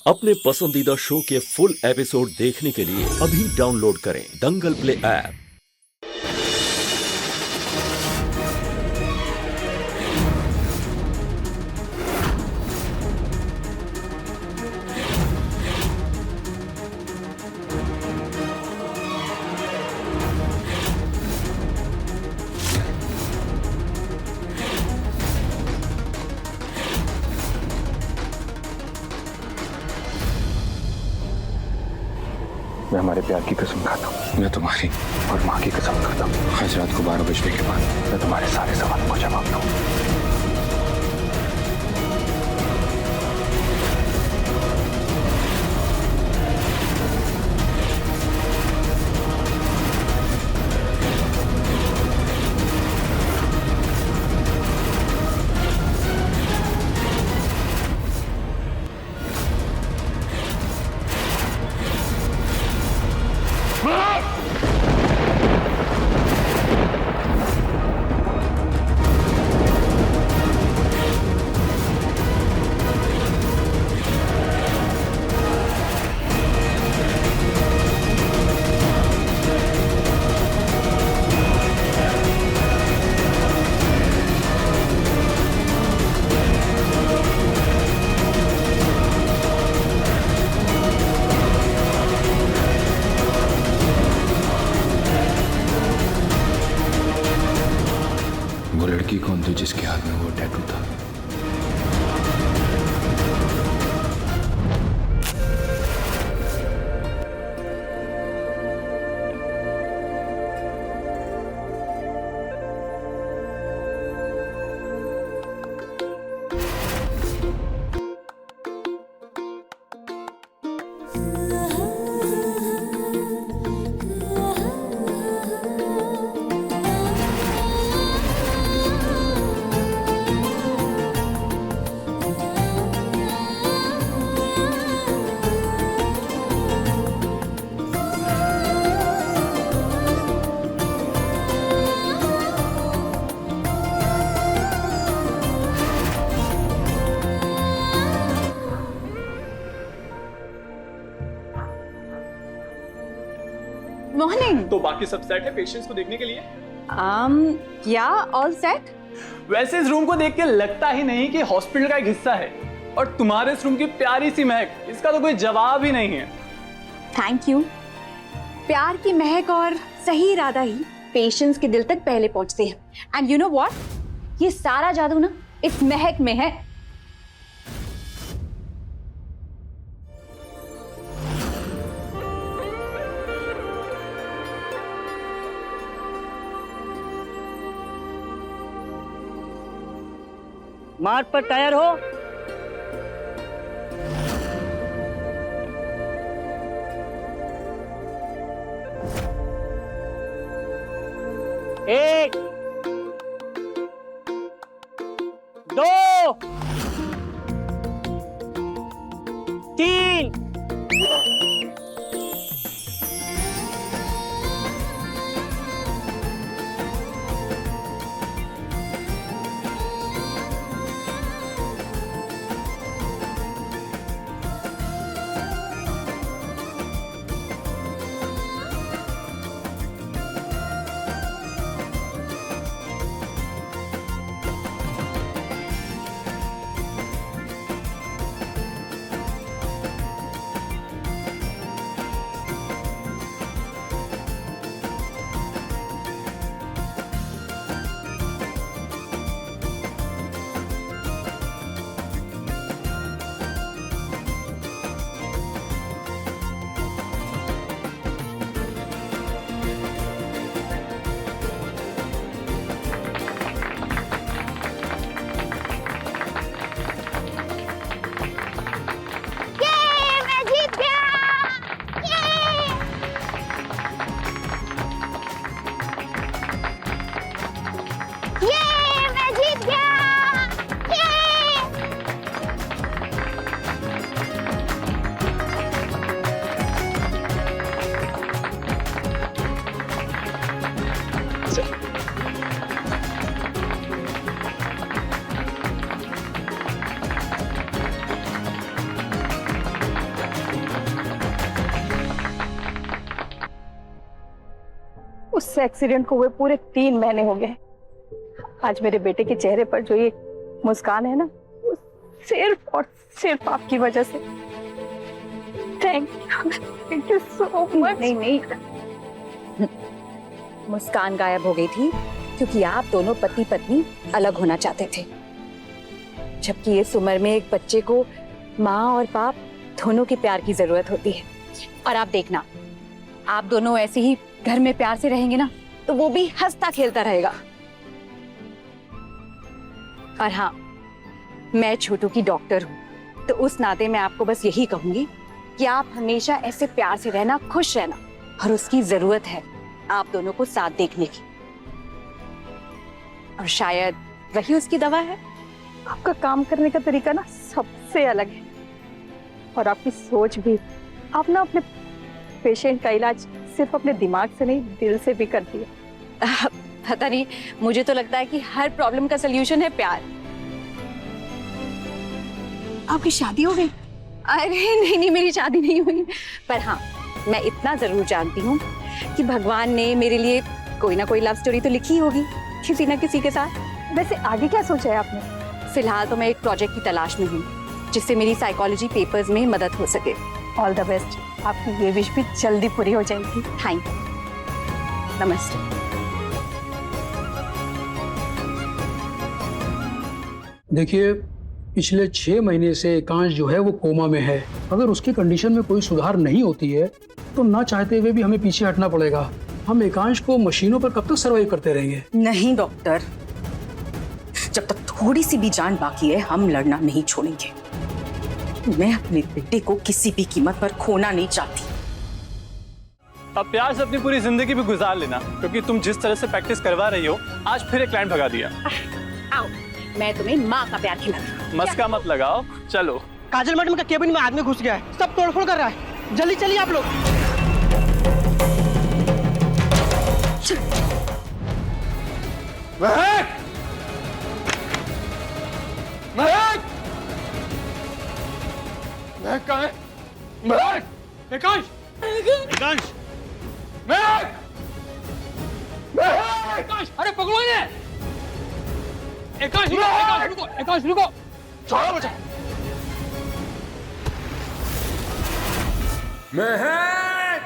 अपने पसंदीदा शो के फुल एपिसोड देखने के लिए अभी डाउनलोड करें दंगल प्ले ऐप। मैं हमारे प्यार की कसम खाता हूँ। मैं तुम्हारी और माँ की कसम खाता हूँ। आज रात को 12 बजने के बाद मैं तुम्हारे सारे सवालों को जवाब दूँ। वो लड़की कौन थी जिसके हाथ में वो टैटू था? मॉर्निंग। तो बाकी सब सेट है पेशेंट्स को देखने के लिए? या ऑल सेट। वैसे इस रूम को देख के लगता ही नहीं कि हॉस्पिटल का एक हिस्सा है। और तुम्हारे इस रूम की प्यारी सी महक, इसका तो कोई जवाब ही नहीं है। Thank you. प्यार की महक और सही इरादा ही पेशेंट्स के दिल तक पहले पहुंचते हैं। एंड यू नो व्हाट, ये सारा जादू ना इस महक में है। मार्ग पर तैयार हो। एक, दो, तीन। उस एक्सीडेंट को हुए पूरे 3 महीने हो गए। आज मेरे बेटे के चेहरे पर जो ये मुस्कान है ना, वो सिर्फ और सिर्फ आपकी वजह से। Thank you so much. नहीं, मुस्कान गायब हो गई थी क्योंकि आप दोनों पति पत्नी अलग होना चाहते थे, जबकि इस उम्र में एक बच्चे को माँ और बाप दोनों के प्यार की जरूरत होती है। और आप देखना, आप दोनों ऐसे ही घर में प्यार से रहेंगे ना, तो वो भी हंसता खेलता रहेगा। और हाँ, मैं छोटू की डॉक्टर हूँ, तो उस नाते मैं आपको बस यही कहूंगी कि आप हमेशा ऐसे प्यार से रहना, खुश रहना, और उसकी जरूरत है आप दोनों को साथ देखने की, और शायद वही उसकी दवा है। आपका काम करने का तरीका ना सबसे अलग है, और आपकी सोच भी। आप ना अपने पेशेंट का इलाज सिर्फ अपने दिमाग से नहीं, दिल से भी करती है। पता नहीं, मुझे तो लगता है कि हर प्रॉब्लम का सलूशन है प्यार। आपकी शादी हो गई? अरे नहीं, मेरी शादी नहीं हुई, पर हाँ, मैं इतना जरूर जानती हूँ कि भगवान ने मेरे लिए कोई ना कोई लव स्टोरी तो लिखी होगी किसी ना किसी के साथ। वैसे आगे क्या सोचा है आपने? फिलहाल तो मैं एक प्रोजेक्ट की तलाश में हूँ जिससे मेरी साइकोलॉजी पेपर्स में मदद हो सके। All the best. आपकी ये विश भी जल्दी पूरी हो जाएगी। Thank you. नमस्ते। देखिए, पिछले 6 महीने से एकांश जो है वो कोमा में है। अगर उसकी कंडीशन में कोई सुधार नहीं होती है तो ना चाहते हुए भी हमें पीछे हटना पड़ेगा। हम एकांश को मशीनों पर कब तक सर्वाइव करते रहेंगे? नहीं डॉक्टर, जब तक थोड़ी सी भी जान बाकी है हम लड़ना नहीं छोड़ेंगे। मैं अपने बेटे को किसी भी कीमत पर खोना नहीं चाहती। अब प्यार से अपनी पूरी जिंदगी भी गुजार लेना, क्योंकि तुम जिस तरह से प्रैक्टिस करवा रही हो, आज फिर एक क्लाइंट भगा दिया। आओ, मैं तुम्हें माँ का प्यार खिलाऊंगी। मस्का मत लगाओ, चलो। काजल मैडम का केबिन में आदमी घुस गया है, सब तोड़फोड़ कर रहा है। जल्दी चलिए आप लोग। महक! महक! महक कहाँ है? महक! एकांश! एकांश! महक! महक! एकांश! अरे पकड़ो इन्हें! एकांश रुको! एकांश रुको! एकांश रुको! छोड़ो मुझे! महक!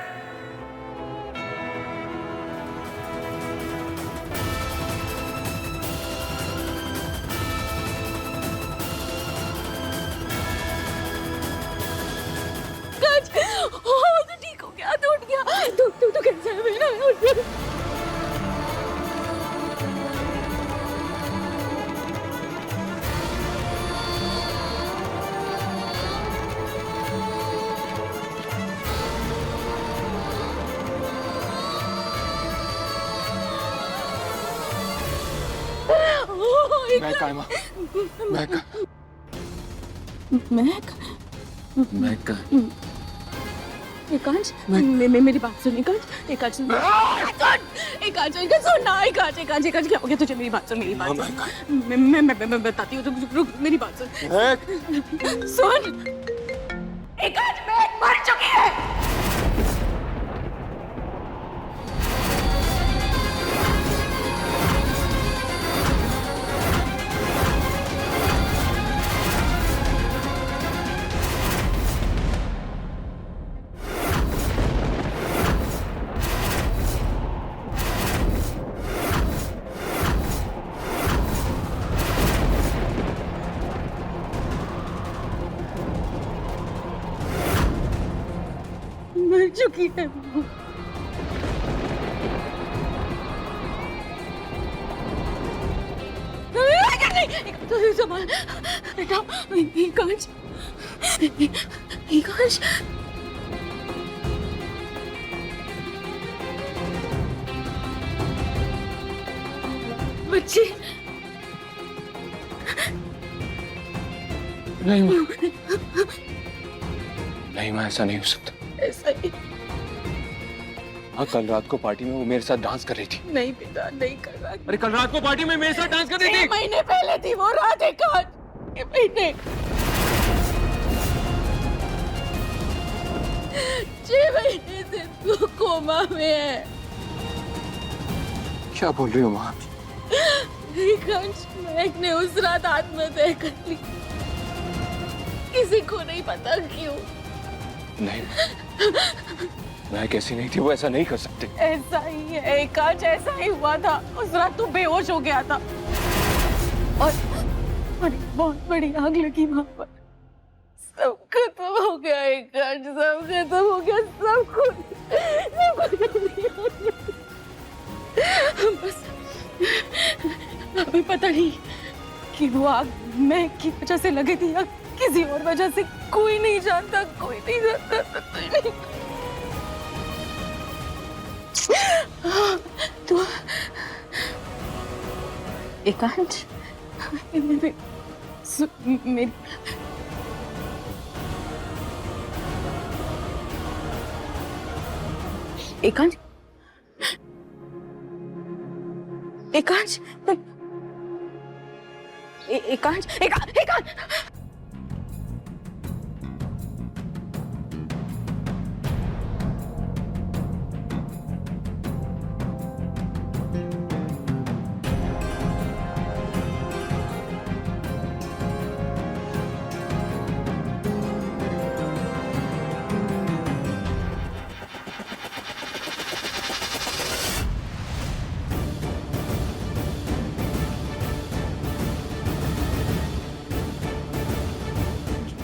ठीक हो गया, तो उठ गया। तू कैसे है मेरा? उठ गया। महक कहाँ है माँ? महक कहाँ? महक, महक कहाँ है? एकांश, मेरी बात सुन। एकांश, एकांश सुन ना। एकांश, क्या हो गया तुझे? मेरी बात सुन, मैं बताती हूँ। रुक, मेरी बात सुन। सुन, एकांश, महक मर चुकी है। मर चुकी है वो। बेटा, एकांश, एकांश, बच्ची। नहीं माँ, नहीं माँ, ऐसा नहीं हो सकता। ऐसा ही हाँ, कल रात को पार्टी में वो मेरे साथ डांस कर रही थी। नहीं बेटा, नहीं कर रहा। अरे कल रात को पार्टी में मेरे साथ डांस कर रही थी। 6 महीने पहले थी वो रात। एकांश, 6 महीने, 6 महीने से तू कोमा में है। क्या बोल रही हो माँ? महक ने उस रात आत्महत्या कर ली, किसी को नहीं पता क्यों। नहीं, मैं कैसी नहीं थी, वो ऐसा नहीं कर सकते। ऐसा ही है एकांश, ऐसा ही हुआ था। उस रात तू बेहोश हो गया था और बहुत बड़ी आग लगी वहां पर। सब खत्म हो गया एकांश, सब खत्म हो गया, सब कुछ बस अभी पता नहीं कि वो आग मैं की वजह से लगी थी या किसी और वजह से। कोई नहीं जानता, कोई नहीं जानता, कोई नहीं। तो एकांश मेरी एकांश एकांश एकांश एकांश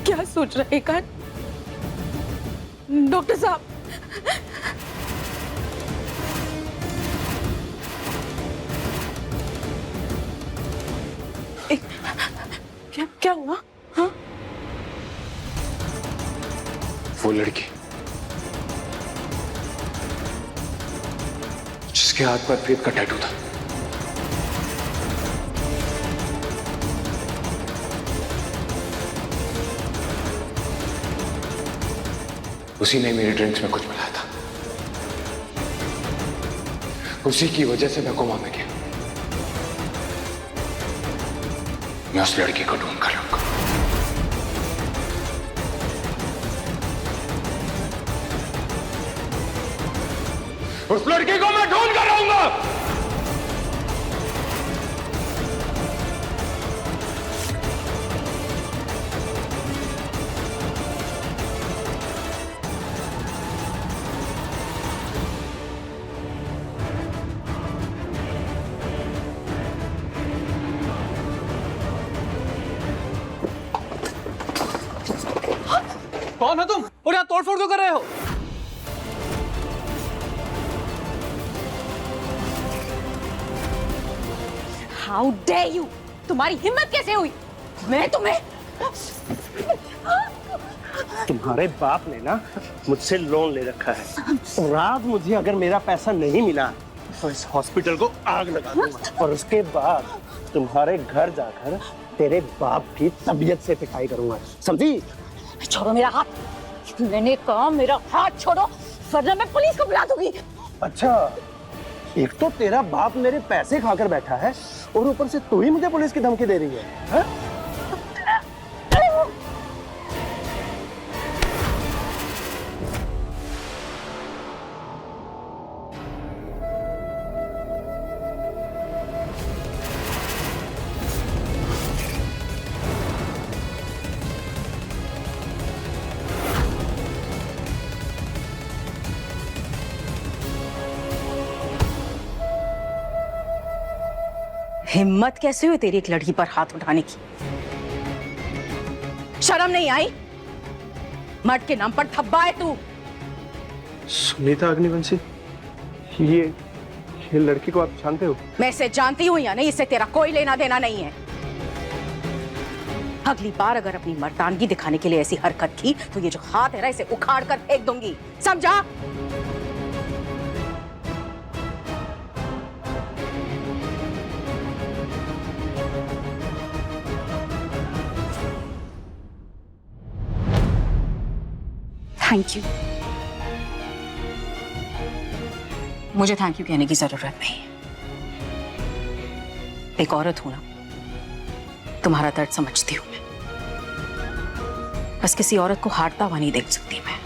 क्या सोच रहे एकांश? डॉक्टर साहब, क्या हुआ? हाँ? वो लड़की जिसके हाथ पर प्रीत का टैटू था, उसी ने मेरे ड्रिंक्स में कुछ मिलाया था। उसी की वजह से मैं कोमा में गया। मैं उस लड़की को ढूंढ कर लाऊंगा। उस लड़की को मैं ढूंढ कर लाऊंगा। कौन हो तुम और यहाँ तोड़फोड़ क्यों कर रहे हो? How dare you! तुम्हारी हिम्मत कैसे हुई? मैं तुम्हें तुम्हारे बाप ने ना मुझसे लोन ले रखा है और आज मुझे अगर मेरा पैसा नहीं मिला तो इस हॉस्पिटल को आग लगा दूंगा और उसके बाद तुम्हारे घर जाकर तेरे बाप की तबीयत से पिटाई करूंगा, समझी? छोड़ो मेरा हाथ। मैंने कहा मेरा हाथ छोड़ो वरना मैं पुलिस को बुला दूंगी। अच्छा, एक तो तेरा बाप मेरे पैसे खाकर बैठा है और ऊपर से तू ही मुझे पुलिस की धमकी दे रही है, हा? हिम्मत कैसे हुई तेरी एक लड़की पर हाथ उठाने की? शर्म नहीं आई? मर्द के नाम पर धब्बा है तू। सुनीता अग्निवंशी, ये लड़की को आप जानते हो? मैं इसे जानती हूं या नहीं इससे तेरा कोई लेना देना नहीं है। अगली बार अगर अपनी मर्दानगी दिखाने के लिए ऐसी हरकत की तो ये जो हाथ है ना इसे उखाड़ कर फेंक दूंगी, समझा? Thank you. मुझे थैंक यू कहने की जरूरत नहीं। एक औरत हूं ना, तुम्हारा दर्द समझती हूं मैं। बस किसी औरत को हारता हुआ नहीं देख सकती मैं।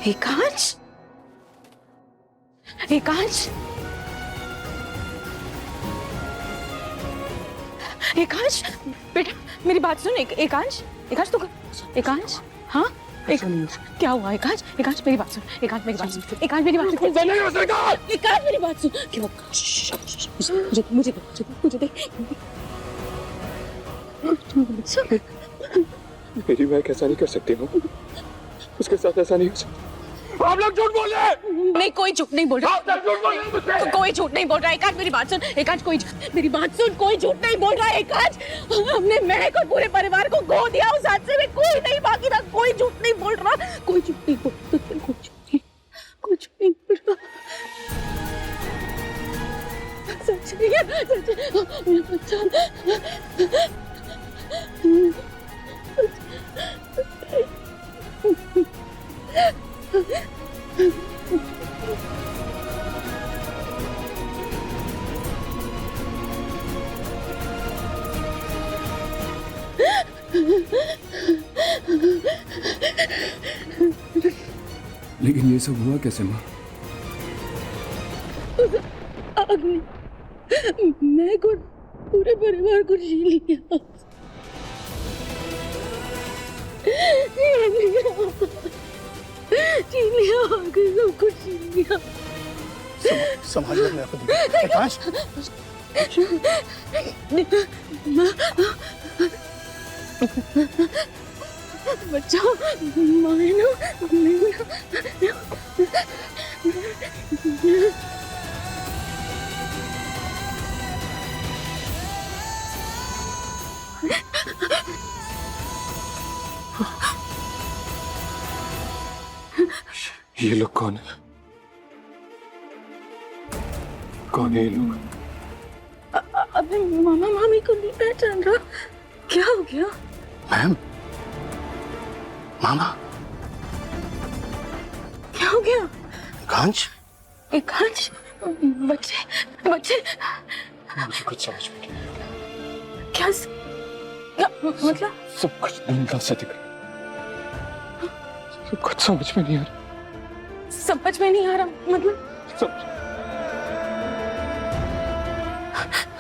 एकांश, एकांश, एकांश, बेटा मेरी बात सुन। एकांश, एकांश तू, एकांश, हाँ क्या हुआ एकांश? एकांश मेरी बात सुन, एकांश मेरी बात सुन, एकांश मेरी बात सुन, एकांश मेरी बात सुन। क्यों? मुझे दे। मेरी मैं ऐसा नहीं कर सकती हूँ, उसके साथ ऐसा नहीं हो सकता। आप लोग झूठ बोल रहे हैं। नहीं कोई झूठ नहीं बोल रहा, आप लोग झूठ बोल रहे हैं मुझसे। कोई झूठ नहीं बोल रहा। एकांश मेरी बात सुन, एकांश मेरी बात सुन, कोई झूठ नहीं बोल रहा है एकांश। हमने महक और पूरे परिवार को खो दिया उस हादसे में, कोई नहीं बाकी रहा, कोई झूठ नहीं बोल रहा, कोई झूठ नहीं बोल रहा, कोई झूठ नहीं बोल रहा। सच है, सच है, मेरा बच्चा। लेकिन ये सब हुआ कैसे माँ? आग ने मैं को पूरे परिवार को छीन लिया। छीन लिया, आग ने सबको छीन लिया। संभाल लो, मैं आपको देखूं। एकांश, बच्चा मानो ये लोग कौन है? कौन है ये लोग? अबे मामा मामी को नहीं पहचान रहा, क्या हो गया? मैम, मामा, क्या हो गया? एकांश, एकांश, बच्चे बच्चे मुझे कुछ समझ में नहीं आया। क्या मतलब? सब कुछ धुंधला सा दिख रहा है, सब कुछ समझ में नहीं आ रहा। समझ में नहीं आ रहा मतलब?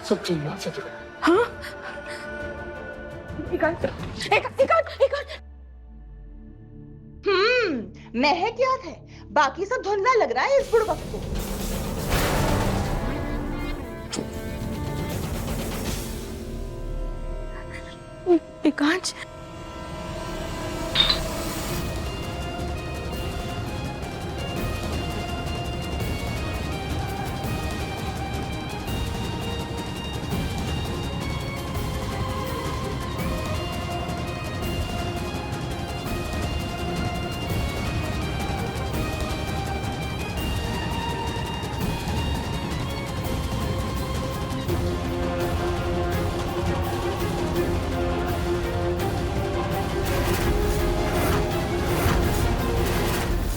सब धुंधला सा दिख रहा है। हाँ? एकांश। महक याद है, बाकी सब धुंधला लग रहा है इस बुड़बक को। एकांश,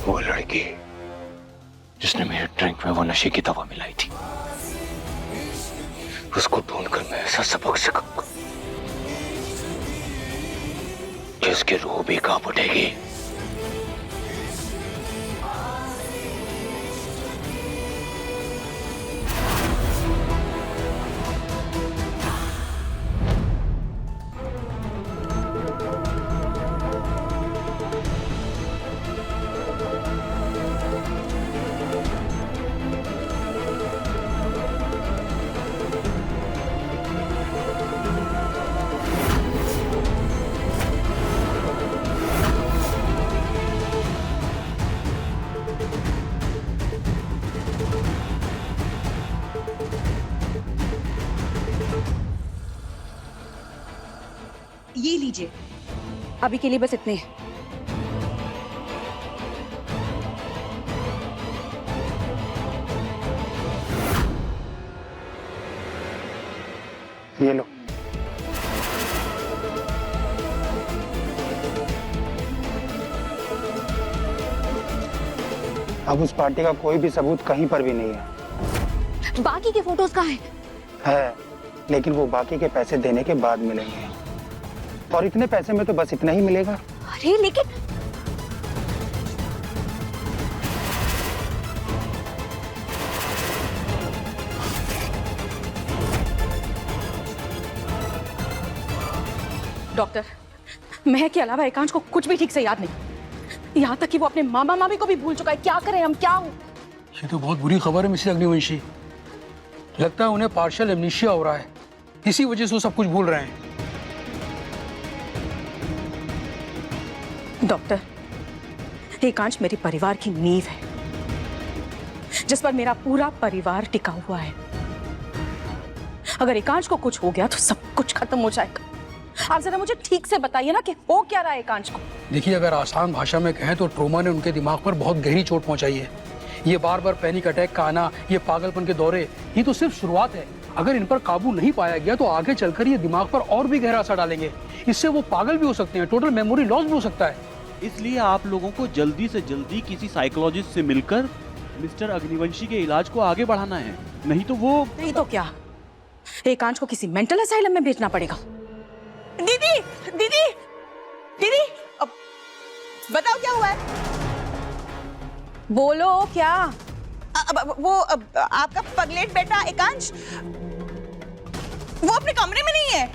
वो लड़की जिसने मेरे ड्रिंक में वो नशे की दवा मिलाई थी, उसको ढूंढकर मैं ऐसा सबक सिखाऊंगा जिसकी रूह भी कांप उठेगी। ये लीजिए, अभी के लिए बस इतने। ये लो। अब उस पार्टी का कोई भी सबूत कहीं पर भी नहीं है। बाकी के फोटोज कहाँ हैं? है, लेकिन वो बाकी के पैसे देने के बाद मिलेंगे, और इतने पैसे में तो बस इतना ही मिलेगा। अरे लेकिन डॉक्टर, महक के अलावा एकांश को कुछ भी ठीक से याद नहीं, यहाँ तक कि वो अपने मामा मामी को भी भूल चुका है। क्या करें हम, क्या? ये तो बहुत बुरी खबर है मिसेस अग्निवंशी। लगता है उन्हें पार्शियल एमनीशिया हो रहा है, इसी वजह से वो सब कुछ भूल रहे हैं। डॉक्टर, एकांश मेरे परिवार की नींव है, जिस पर मेरा पूरा परिवार टिका हुआ है। अगर एकांश को कुछ हो गया तो सब कुछ खत्म हो जाएगा। आप जरा मुझे ठीक से बताइए ना कि हो क्या रहा है एकांश को। देखिए, अगर आसान भाषा में कहें तो ट्रोमा ने उनके दिमाग पर बहुत गहरी चोट पहुंचाई है। ये बार बार पैनिक अटैक का आना, ये पागलपन के दौरे, ये तो सिर्फ शुरुआत है। अगर इन पर काबू नहीं पाया गया तो आगे चलकर ये दिमाग पर और भी गहरा असर डालेंगे। इससे वो पागल भी हो सकते हैं, टोटल मेमोरी लॉस भी हो सकता है। इसलिए आप लोगों को जल्दी से जल्दी किसी साइकोलॉजिस्ट से मिलकर मिस्टर अग्निवंशी के इलाज को आगे बढ़ाना है, नहीं तो वो... नहीं तो क्या, एकांश को किसी मेंटल असाइलम में भेजना पड़ेगा। दीदी दीदी दीदी, बताओ क्या हुआ है? बोलो क्या? आपका पगलेट बेटा एकांश, वो अपने कमरे में नहीं है।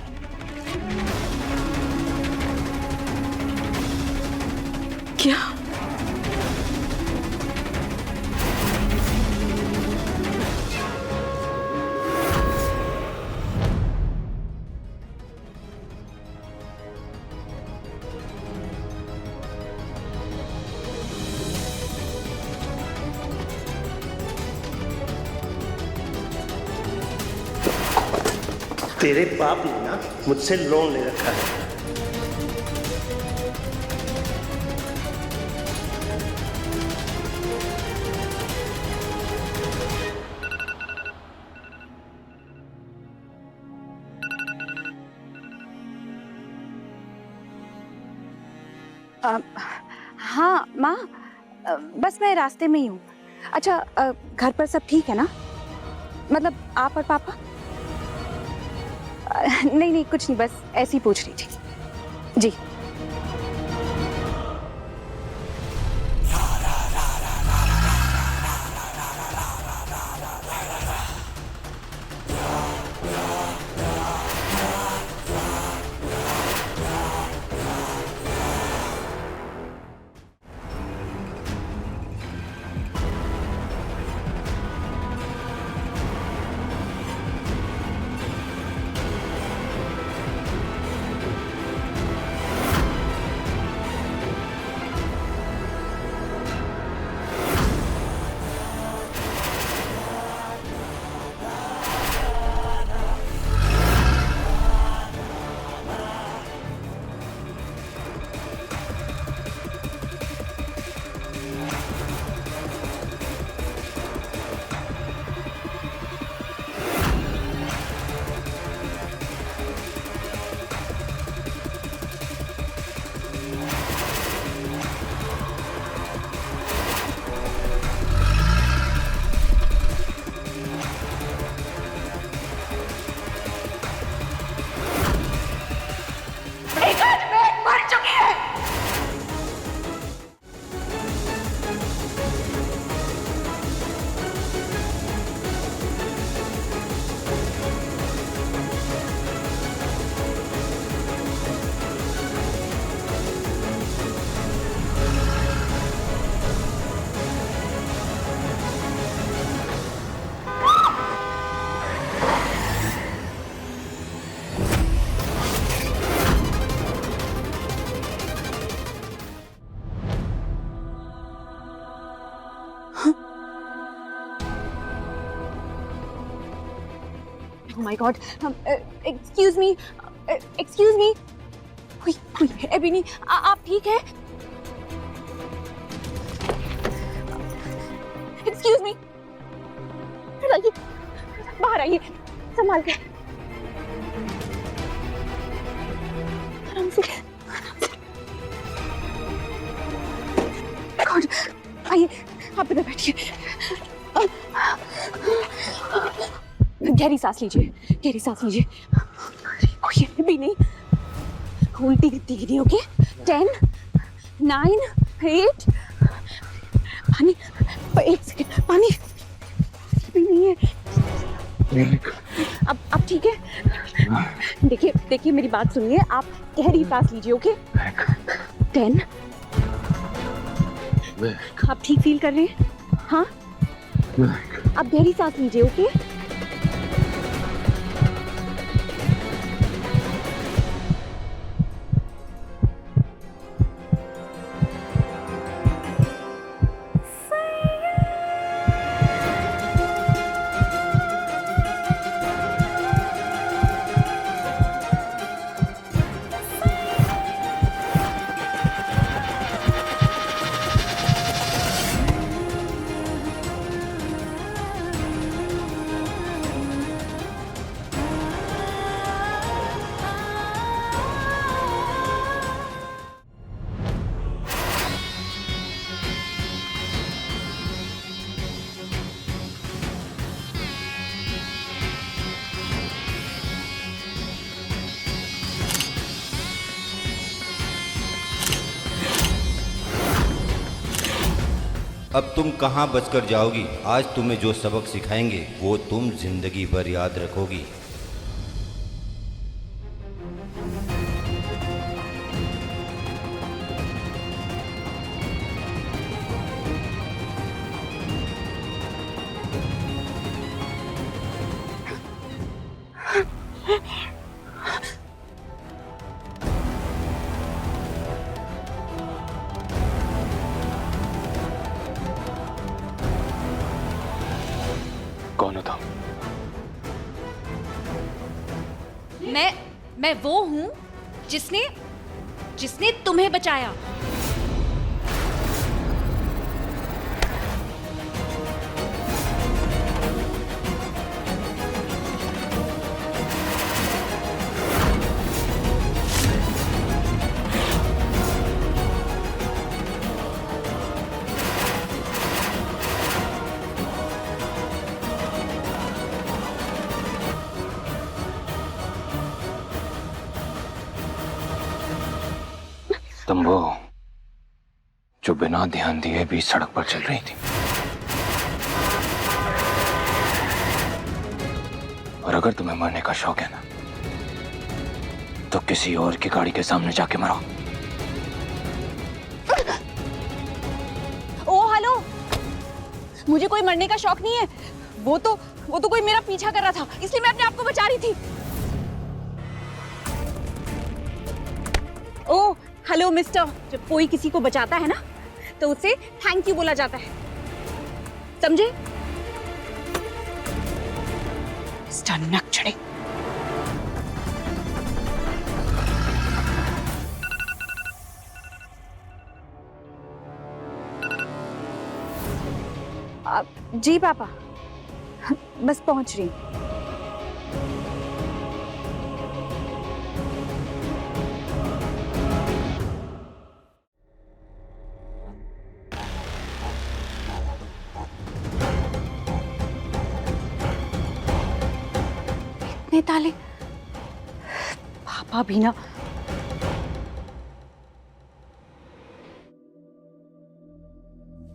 क्या? तेरे बाप ने ना मुझसे लोन ले रखा है। हाँ माँ, बस मैं रास्ते में ही हूँ। अच्छा, घर पर सब ठीक है ना? मतलब आप और पापा? नहीं नहीं, कुछ नहीं, बस ऐसे ही पूछ रही थी जी। Oh my God! Excuse me, excuse me. एबिनी, आप ठीक हैं? Excuse me. आइए, बाहर आइए, संभाल के। आराम से, God, आइए, आप इधर बैठिए। गहरी सांस लीजिए, गहरी सांस लीजिए। कोई भी नहीं, उल्टी गिनती, ओके? 10, 9, 8, पानी, 1 सेकेंड, पानी भी नहीं है। अब ठीक है? देखिए देखिए मेरी बात सुनिए, आप गहरी सांस लीजिए, ओके? 10। आप ठीक फील कर रहे हैं? हाँ, आप गहरी सांस लीजिए, ओके? अब तुम कहाँ बचकर जाओगी? आज तुम्हें जो सबक सिखाएंगे वो तुम जिंदगी भर याद रखोगी। कौन हो तुम? मैं वो हूं जिसने तुम्हें बचाया। तुम वो जो बिना ध्यान दिए भी सड़क पर चल रही थी, और अगर तुम्हें मरने का शौक है ना, तो किसी और की गाड़ी के सामने जाके मरो। ओ हेलो, मुझे कोई मरने का शौक नहीं है। वो तो कोई मेरा पीछा कर रहा था, इसलिए मैं अपने आप को बचा रही थी। ओ हेलो मिस्टर, जब कोई किसी को बचाता है ना तो उसे थैंक यू बोला जाता है, समझे? मिस्टर नकचढ़े। जी पापा, बस पहुंच रही। इतने ताले, पापा भी ना।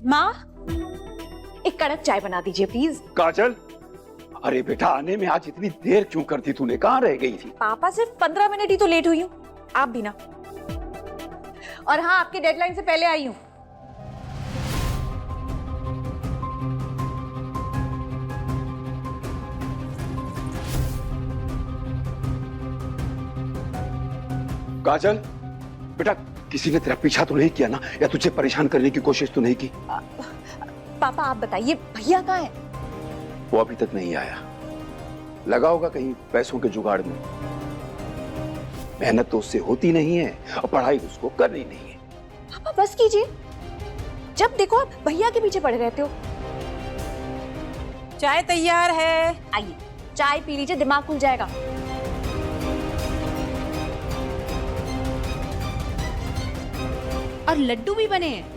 माँ, एक कड़क चाय बना दीजिए प्लीज। काजल, अरे बेटा आने में आज इतनी देर क्यों कर दी तूने? कहाँ रह गई थी? पापा सिर्फ 15 मिनट ही तो लेट हुई हूँ, आप भी ना। और हाँ, आपके डेडलाइन से पहले आई हूँ। काजल, बेटा किसी ने तेरा पीछा तो नहीं किया ना, या तुझे परेशान करने की कोशिश तो नहीं की? पापा आप बताइए, भैया कहाँ है? वो अभी तक नहीं आया, लगा होगा कहीं पैसों के जुगाड़ में। मेहनत तो उससे होती नहीं है और पढ़ाई उसको करनी नहीं है। पापा बस कीजिए, जब देखो आप भैया के पीछे पड़े रहते हो। चाय तैयार है, आइए चाय पी लीजिए, दिमाग खुल जाएगा। और लड्डू भी बने हैं।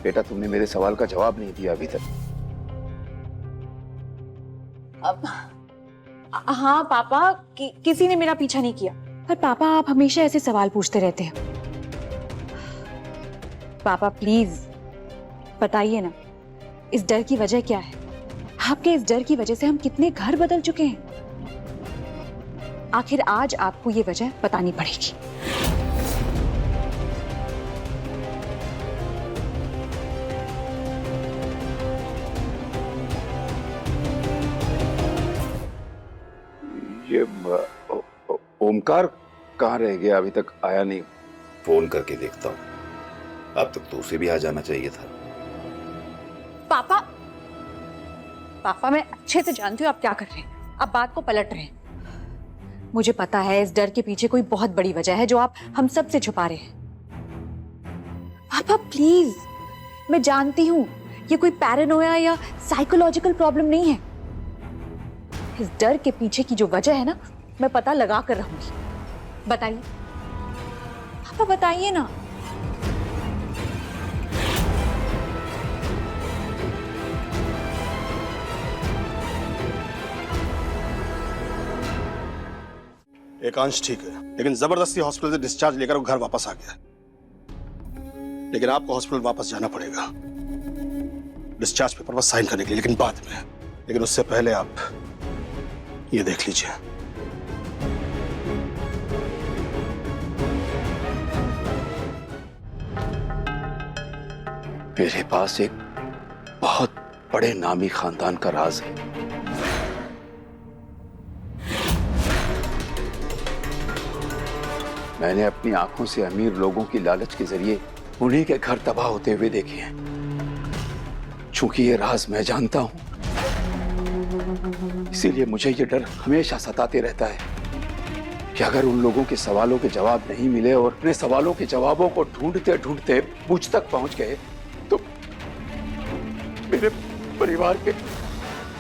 बेटा तुमने मेरे सवाल का जवाब नहीं दिया अभी तक। हाँ पापा, किसी ने मेरा पीछा नहीं किया। पर पापा आप हमेशा ऐसे सवाल पूछते रहते हैं। पापा प्लीज बताइए ना, इस डर की वजह क्या है? आपके इस डर की वजह से हम कितने घर बदल चुके हैं। आखिर आज आपको ये वजह बतानी पड़ेगी। ये ओमकार कहाँ रह गया? अभी तक आया नहीं। फोन करके देखता हूँ। अब तक तो उसे भी आ जाना चाहिए था। पापा, पापा मैं अच्छे से जानती हूँ आप क्या कर रहे हैं। आप बात को पलट रहे हैं। मुझे पता है इस डर के पीछे कोई बहुत बड़ी वजह है जो आप हम सब से छुपा रहे हैं। पापा प्लीज, मैं जानती हूँ ये कोई पैरानोया या साइकोलॉजिकल प्रॉब्लम नहीं है। इस डर के पीछे की जो वजह है ना, मैं पता लगा कर रहूंगी। बताइए पापा, बताइए ना। एकांश ठीक है, लेकिन जबरदस्ती हॉस्पिटल से डिस्चार्ज लेकर वो घर वापस आ गया। लेकिन आपको हॉस्पिटल वापस जाना पड़ेगा डिस्चार्ज पेपर पर साइन करने के लिए, लेकिन बाद में। लेकिन उससे पहले आप ये देख लीजिए। मेरे पास एक बहुत बड़े नामी खानदान का राज है। मैंने अपनी आंखों से अमीर लोगों की लालच के जरिए उन्हीं के घर तबाह होते हुए देखे हैं। चूंकि ये राज मैं जानता हूं, इसीलिए मुझे ये डर हमेशा सताते रहता है कि अगर उन लोगों के सवालों के जवाब नहीं मिले और अपने सवालों के जवाबों को ढूंढते ढूंढते मुझ तक पहुंच गए तो मेरे परिवार के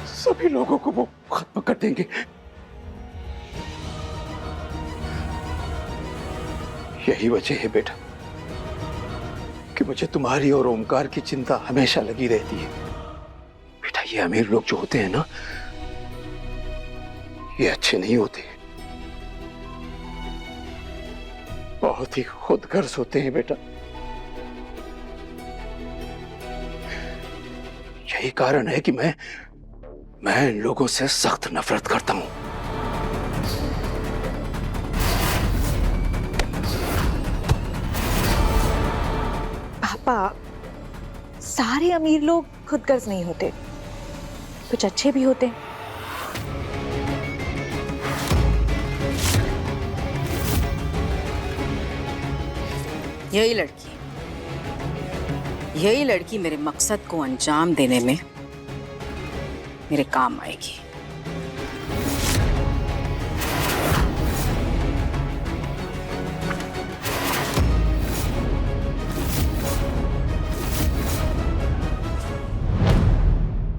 सभी लोगों को वो खत्म कर देंगे। यही वजह है बेटा कि मुझे तुम्हारी और ओमकार की चिंता हमेशा लगी रहती है। बेटा, ये अमीर लोग जो होते हैं ना, ये अच्छे नहीं होते, बहुत ही खुदगर्ज होते हैं बेटा। यही कारण है कि मैं इन लोगों से सख्त नफरत करता हूं। पापा, सारे अमीर लोग खुदगर्ज नहीं होते, कुछ अच्छे भी होते हैं। यही लड़की मेरे मकसद को अंजाम देने में मेरे काम आएगी।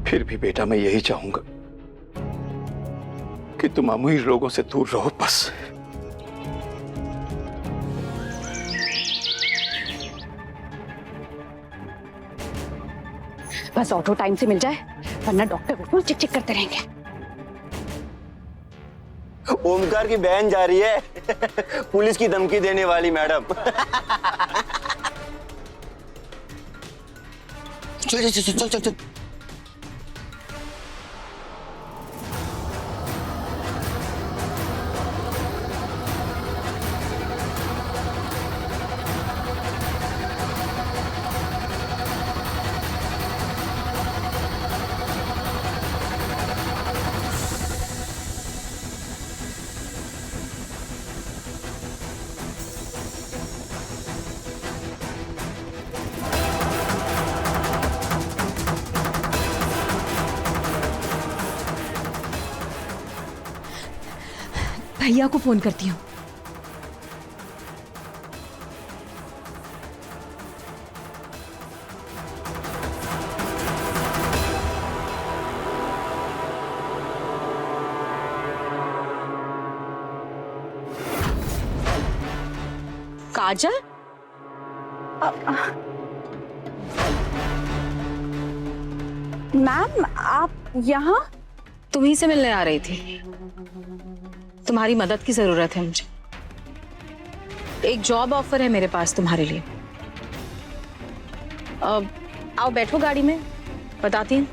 फिर भी बेटा, मैं यही चाहूंगा कि तुम अमीर लोगों से दूर रहो बस। बस ऑटो टाइम से मिल जाए, वरना डॉक्टर बिल्कुल चिक चिक करते रहेंगे। ओमकार की बहन जा रही है पुलिस की धमकी देने वाली मैडम। चल चल चल चल चल। भैया को फोन करती हूँ। काजल, मैम आप यहाँ? तुम्ही से मिलने आ रही थी। तुम्हारी मदद की जरूरत है मुझे। एक जॉब ऑफर है मेरे पास तुम्हारे लिए। आओ बैठो गाड़ी में, बताती हूँ।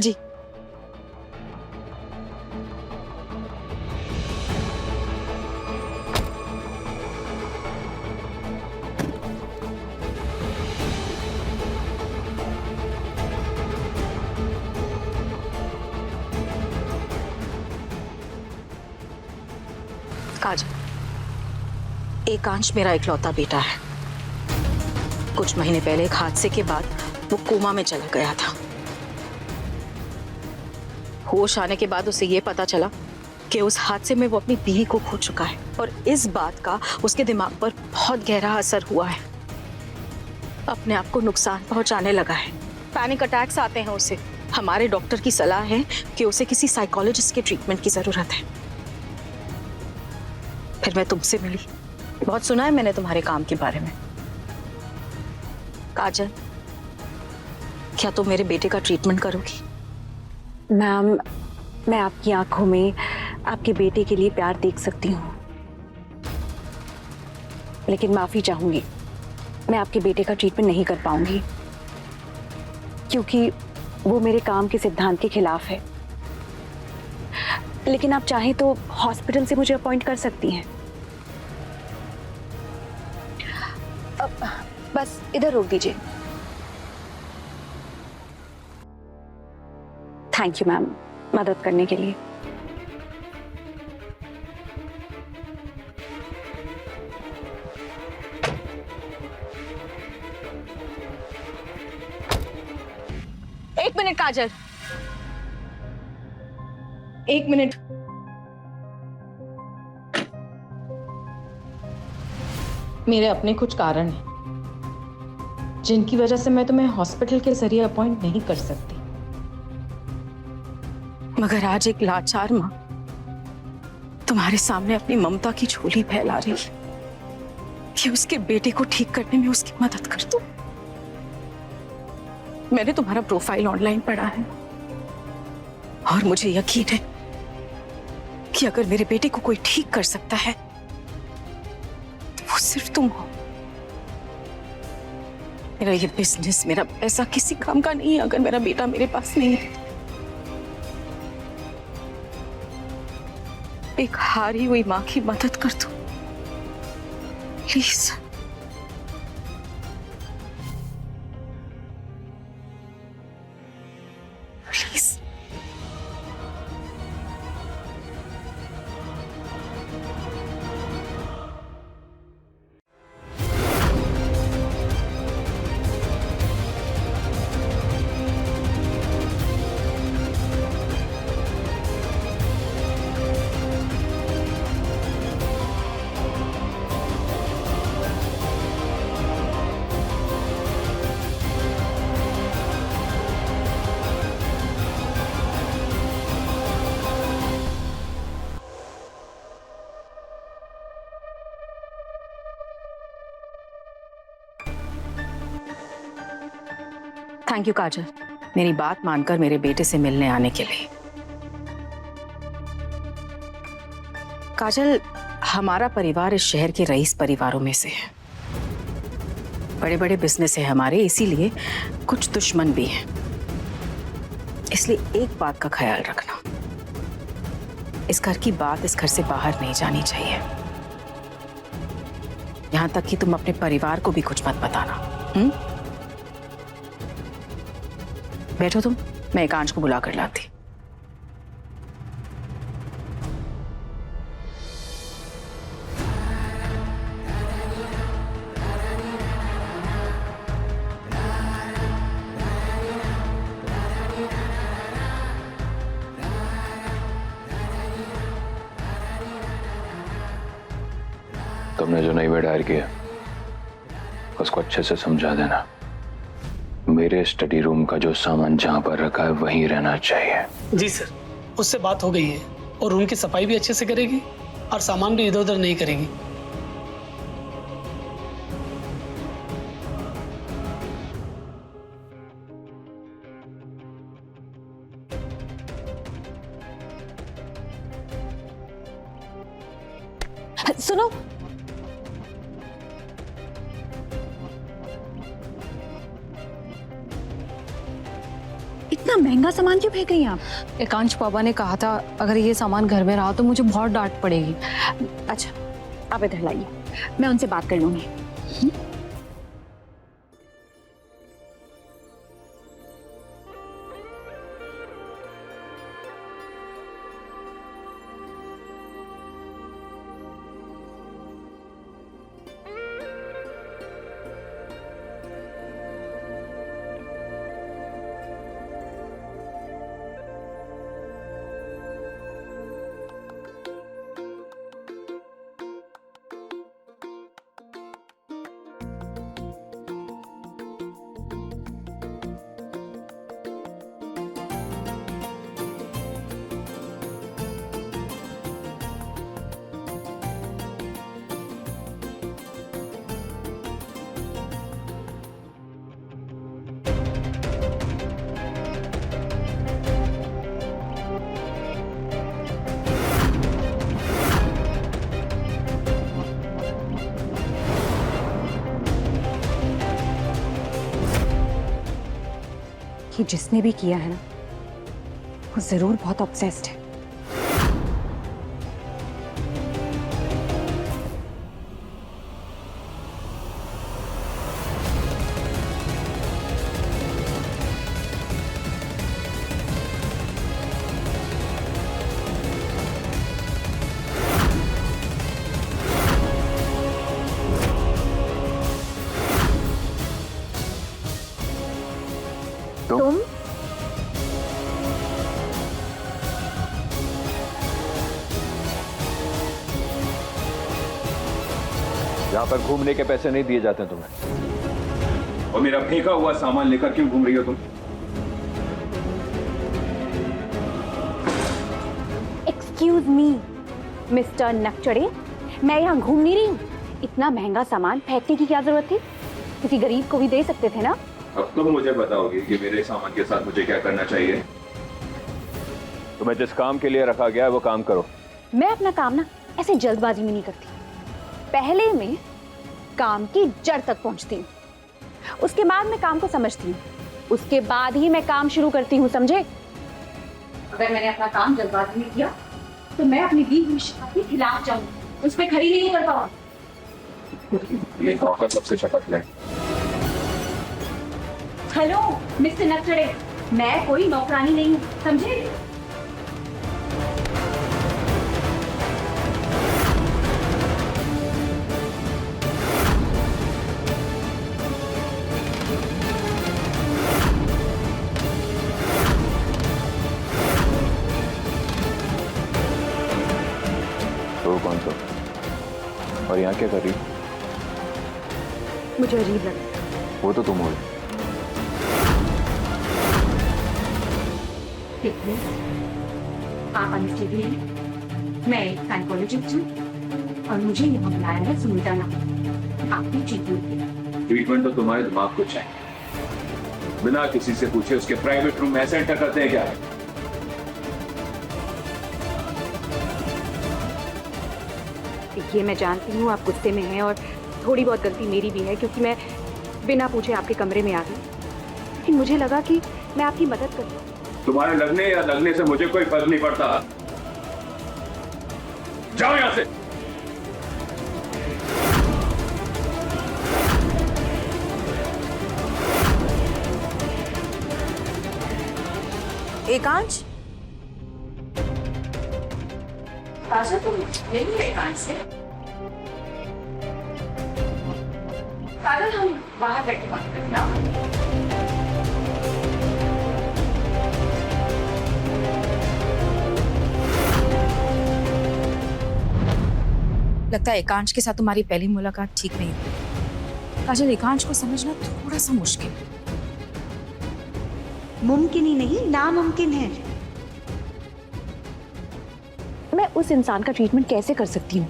जी। काजल, एकांश मेरा इकलौता बेटा है। कुछ महीने पहले एक हादसे के बाद वो कोमा में चला गया था। होश आने के बाद उसे ये पता चला कि उस हादसे में वो अपनी बीवी को खो चुका है और इस बात का उसके दिमाग पर बहुत गहरा असर हुआ है। अपने आप को नुकसान पहुंचाने लगा है। पैनिक अटैक्स आते हैं उसे। हमारे डॉक्टर की सलाह है कि उसे किसी साइकोलॉजिस्ट के ट्रीटमेंट की जरूरत है। फिर मैं तुमसे मिली। बहुत सुना है मैंने तुम्हारे काम के बारे में। काजल, क्या तुम मेरे बेटे का ट्रीटमेंट करोगी? मैम, मैं आपकी आंखों में आपके बेटे के लिए प्यार देख सकती हूँ, लेकिन माफी चाहूंगी, मैं आपके बेटे का ट्रीटमेंट नहीं कर पाऊंगी क्योंकि वो मेरे काम के सिद्धांत के खिलाफ है। लेकिन आप चाहें तो हॉस्पिटल से मुझे अपॉइंट कर सकती हैं। बस इधर रोक दीजिए। थैंक यू मैम, मदद करने के लिए। एक मिनट काजल, एक मिनट। मेरे अपने कुछ कारण हैं जिनकी वजह से मैं तुम्हें हॉस्पिटल के जरिए अपॉइंट नहीं कर सकती। मगर आज एक लाचार माँ तुम्हारे सामने अपनी ममता की झोली फैला रही है कि उसके बेटे को ठीक करने में उसकी मदद कर दो। मैंने तुम्हारा प्रोफाइल ऑनलाइन पढ़ा है और मुझे यकीन है कि अगर मेरे बेटे को कोई ठीक कर सकता है तो वो सिर्फ तुम हो। मेरा ये बिजनेस, मेरा पैसा किसी काम का नहीं है अगर मेरा बेटा मेरे पास नहीं है। एक हारी हुई मां की मदद कर दो प्लीज। प्लीज। थैंक यू काजल, मेरी बात मानकर मेरे बेटे से मिलने आने के लिए। काजल, हमारा परिवार इस शहर के रईस परिवारों में से है। बड़े बड़े बिजनेस है हमारे, इसीलिए कुछ दुश्मन भी हैं। इसलिए एक बात का ख्याल रखना, इस घर की बात इस घर से बाहर नहीं जानी चाहिए। यहां तक कि तुम अपने परिवार को भी कुछ मत बताना। बैठो तुम, मैं एकांश को बुला कर लाती। तुमने जो नई में डायर किया उसको अच्छे से समझा देना। मेरे स्टडी रूम का जो सामान जहां पर रखा है वहीं रहना चाहिए। जी सर, उससे बात हो गई है और रूम की सफाई भी अच्छे से करेगी और सामान भी इधर उधर नहीं करेगी। सुनो, इतना महंगा सामान क्यों फेंक रही हैं आप? एकांश पापा ने कहा था अगर ये सामान घर में रहा तो मुझे बहुत डांट पड़ेगी। अच्छा, आप इधर लाइए, मैं उनसे बात कर लूंगी। कि जिसने भी किया है ना, वो जरूर बहुत ऑब्सेस्ड है। तुम यहाँ पर घूमने के पैसे नहीं दिए जाते तुम्हें। और मेरा फेंका हुआ सामान लेकर क्यों घूम रही हो तुम? एक्सक्यूज मी मिस्टर नकचड़े, मैं यहाँ घूम नहीं रही हूँ। इतना महंगा सामान फेंकने की क्या जरूरत थी? किसी गरीब को भी दे सकते थे ना। अब तुम मुझे बताओगी कि मेरे सामान के साथ मुझे क्या करना चाहिए? तुम्हें जिस काम के लिए रखा गया है वो काम करो। मैं अपना काम ना ऐसे जल्दबाजी में नहीं करती। पहले मैं काम की जड़ तक पहुंचती हूँ, उसके बाद मैं काम को समझती हूँ, उसके बाद ही मैं काम शुरू करती हूँ, समझे? अगर मैंने अपना काम जल्दबाजी में किया तो मैं अपनी दी हुई शपथ के खिलाफ जाऊंगी, उस पर खड़ी नहीं कर पाऊंगी। ये नौकर सबसे शपथ ले। हेलो मिस्टर नकचड़े, मैं कोई नौकरानी नहीं हूँ, समझे? तो कौन सा? और यहाँ क्या कर रही? मुझे अजीब लगा। वो तो तुम हो। देखिए, आप अनस्टेबल हैं, मैं एक साइकोलॉजिस्ट हूँ और मुझे यहाँ बुलाया है सुनीता नाम। आपने ट्रीटमेंट तो तुम्हारे दिमाग को चाहिए। बिना किसी से पूछे उसके प्राइवेट रूम में ऐसे एंटर करते हैं क्या? देखिए, मैं जानती हूँ आप गुस्से में हैं और थोड़ी बहुत गलती मेरी भी है क्योंकि मैं बिना पूछे आपके कमरे में आ गई, लेकिन मुझे लगा कि मैं आपकी मदद करूँ। तुम्हारे लगने या लगने से मुझे कोई फर्क नहीं पड़ता। जाओ यहां से। एकांश, तुम नहीं है एकांश से? हम बाहर बैठ के बात करना। लगता है एकांश के साथ तुम्हारी पहली मुलाकात ठीक नहीं हुई। काजल, एकांश को समझना थोड़ा सा मुश्किल है। मुमकिन ही नहीं, नामुमकिन है। मैं उस इंसान का ट्रीटमेंट कैसे कर सकती हूँ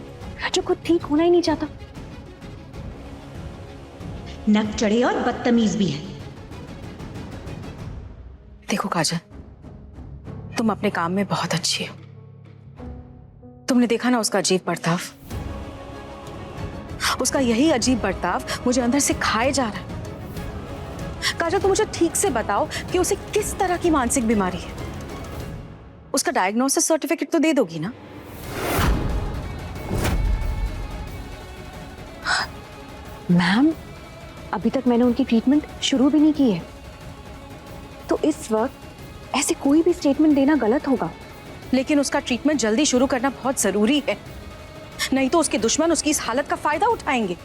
जो खुद ठीक होना ही नहीं चाहता? नकचढ़े और बदतमीज भी है। देखो काजल, तुम अपने काम में बहुत अच्छी हो। तुमने देखा ना उसका अजीब बर्ताव। उसका यही अजीब बर्ताव मुझे अंदर से खाए जा रहा है। काजल, तुम मुझे ठीक से बताओ कि उसे किस तरह की मानसिक बीमारी है। उसका डायग्नोसिस सर्टिफिकेट तो दे दोगी ना? मैम, अभी तक मैंने उनकी ट्रीटमेंट शुरू भी नहीं की है, तो इस वक्त ऐसे कोई भी स्टेटमेंट देना गलत होगा। लेकिन उसका ट्रीटमेंट जल्दी शुरू करना बहुत जरूरी है, नहीं तो उसके दुश्मन उसकी इस हालत का फायदा उठाएंगे।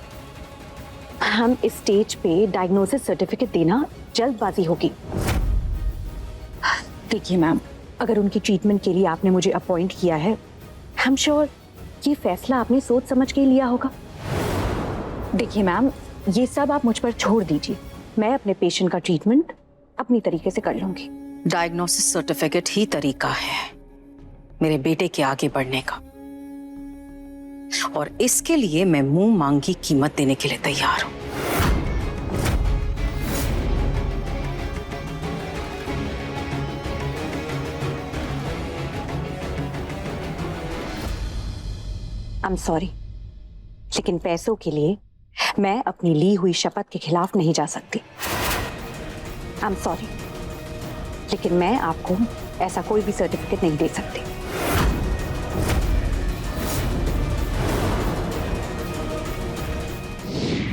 हम इस स्टेज पे डायग्नोसिस सर्टिफिकेट देना जल्दबाजी होगी। देखिए मैम, अगर उनकी ट्रीटमेंट के लिए आपने मुझे अपॉइंट किया है, आई एम श्योर ये फैसला आपने सोच समझ के लिया होगा। देखिए मैम, ये सब आप मुझ पर छोड़ दीजिए, मैं अपने पेशेंट का ट्रीटमेंट अपनी तरीके से कर लूंगी। डायग्नोसिस सर्टिफिकेट ही तरीका है मेरे बेटे के आगे बढ़ने का, और इसके लिए मैं मुंह मांगी कीमत देने के लिए तैयार हूं। आई एम सॉरी, लेकिन पैसों के लिए मैं अपनी ली हुई शपथ के खिलाफ नहीं जा सकती। आई एम सॉरी, लेकिन मैं आपको ऐसा कोई भी सर्टिफिकेट नहीं दे सकती।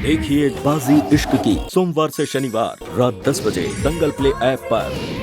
देखिए बाजी इश्क की सोमवार से शनिवार रात 10 बजे दंगल प्ले ऐप पर।